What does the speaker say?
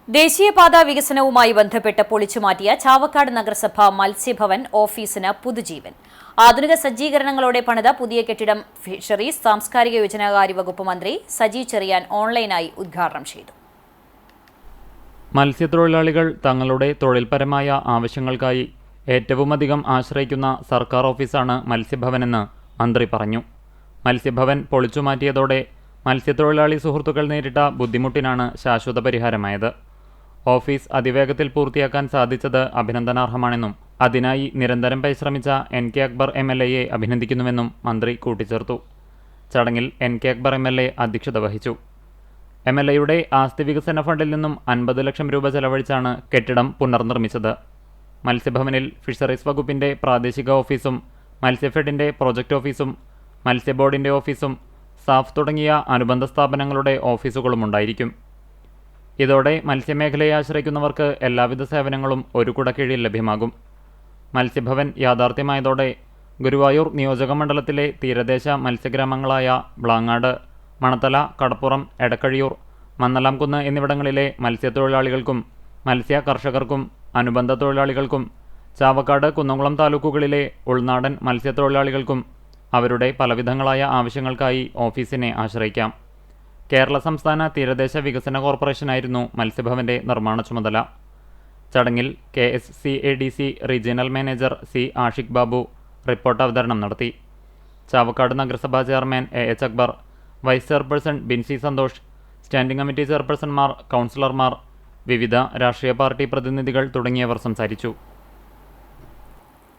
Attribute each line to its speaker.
Speaker 1: ദേശീയപാതാ വികസനവുമായി ബന്ധപ്പെട്ട് പൊളിച്ചുമാറ്റിയ ചാവക്കാട് നഗരസഭ മത്സ്യഭവൻ ഓഫീസിന് പുതുജീവൻ. ആധുനിക സജ്ജീകരണങ്ങളോടെ പണിത പുതിയ കെട്ടിടം ഫിഷറീസ് സാംസ്കാരിക യോജനാകാര്യ വകുപ്പ് മന്ത്രി സജി ചെറിയാൻ ഓൺലൈനായി ഉദ്ഘാടനം ചെയ്തു.
Speaker 2: മത്സ്യത്തൊഴിലാളികൾ തങ്ങളുടെ തൊഴിൽപരമായ ആവശ്യങ്ങൾക്കായി ഏറ്റവുമധികം ആശ്രയിക്കുന്ന സർക്കാർ ഓഫീസാണ് മത്സ്യഭവനെന്ന് മന്ത്രി പറഞ്ഞു. മത്സ്യഭവൻ പൊളിച്ചുമാറ്റിയതോടെ മത്സ്യത്തൊഴിലാളി സുഹൃത്തുക്കൾ നേരിട്ട ബുദ്ധിമുട്ടിനാണ് ശാശ്വത പരിഹാരമായത്. ഓഫീസ് അതിവേഗത്തിൽ പൂർത്തിയാക്കാൻ സാധിച്ചത് അഭിനന്ദനാർഹമാണെന്നും അതിനായി നിരന്തരം പരിശ്രമിച്ച NK അക്ബർ MLA അഭിനന്ദിക്കുന്നുവെന്നും മന്ത്രി കൂട്ടിച്ചേർത്തു. ചടങ്ങിൽ NK അക്ബർ MLA അധ്യക്ഷത വഹിച്ചു. MLAയുടെ ആസ്തി വികസന ഫണ്ടിൽ നിന്നും 50 ലക്ഷം രൂപ ചെലവഴിച്ചാണ് കെട്ടിടം പുനർനിർമ്മിച്ചത്. മത്സ്യഭവനിൽ ഫിഷറീസ് വകുപ്പിൻ്റെ പ്രാദേശിക ഓഫീസും മത്സ്യഫെഡിൻ്റെ പ്രൊജക്ട് ഓഫീസും മത്സ്യബോർഡിൻ്റെ ഓഫീസും സാഫ് തുടങ്ങിയ അനുബന്ധ സ്ഥാപനങ്ങളുടെ ഓഫീസുകളും ഉണ്ടായിരിക്കും. ഇതോടെ മത്സ്യമേഖലയെ ആശ്രയിക്കുന്നവർക്ക് എല്ലാവിധ സേവനങ്ങളും ഒരു കുടക്കീഴിൽ ലഭ്യമാകും. മത്സ്യഭവൻ യാഥാർത്ഥ്യമായതോടെ ഗുരുവായൂർ നിയോജകമണ്ഡലത്തിലെ തീരദേശ മത്സ്യഗ്രാമങ്ങളായ ബ്ലാങ്ങാട്, മണത്തല, കടപ്പുറം, എടക്കഴിയൂർ, മന്നലാംകുന്ന് എന്നിവിടങ്ങളിലെ മത്സ്യത്തൊഴിലാളികൾക്കും മത്സ്യ കർഷകർക്കും അനുബന്ധ തൊഴിലാളികൾക്കും ചാവക്കാട്, കുന്നംകുളം താലൂക്കുകളിലെ ഉൾനാടൻ മത്സ്യത്തൊഴിലാളികൾക്കും അവരുടെ പലവിധങ്ങളായ ആവശ്യങ്ങൾക്കായി ഓഫീസിനെ ആശ്രയിക്കാം. കേരള സംസ്ഥാന തീരദേശ വികസന കോർപ്പറേഷനായിരുന്നു മത്സ്യഭവൻ്റെ നിർമ്മാണ ചുമതല. ചടങ്ങിൽ KSCADC regional manager C. Ashiq Babu report അവതരണം നടത്തി. ചാവക്കാട് നഗരസഭാ chairman AH Akbar, vice chairperson Binsi Santhosh, standing committee ചെയർപേഴ്സൺമാർ, കൗൺസിലർമാർ, വിവിധ രാഷ്ട്രീയ പാർട്ടി പ്രതിനിധികൾ തുടങ്ങിയവർ സംസാരിച്ചു.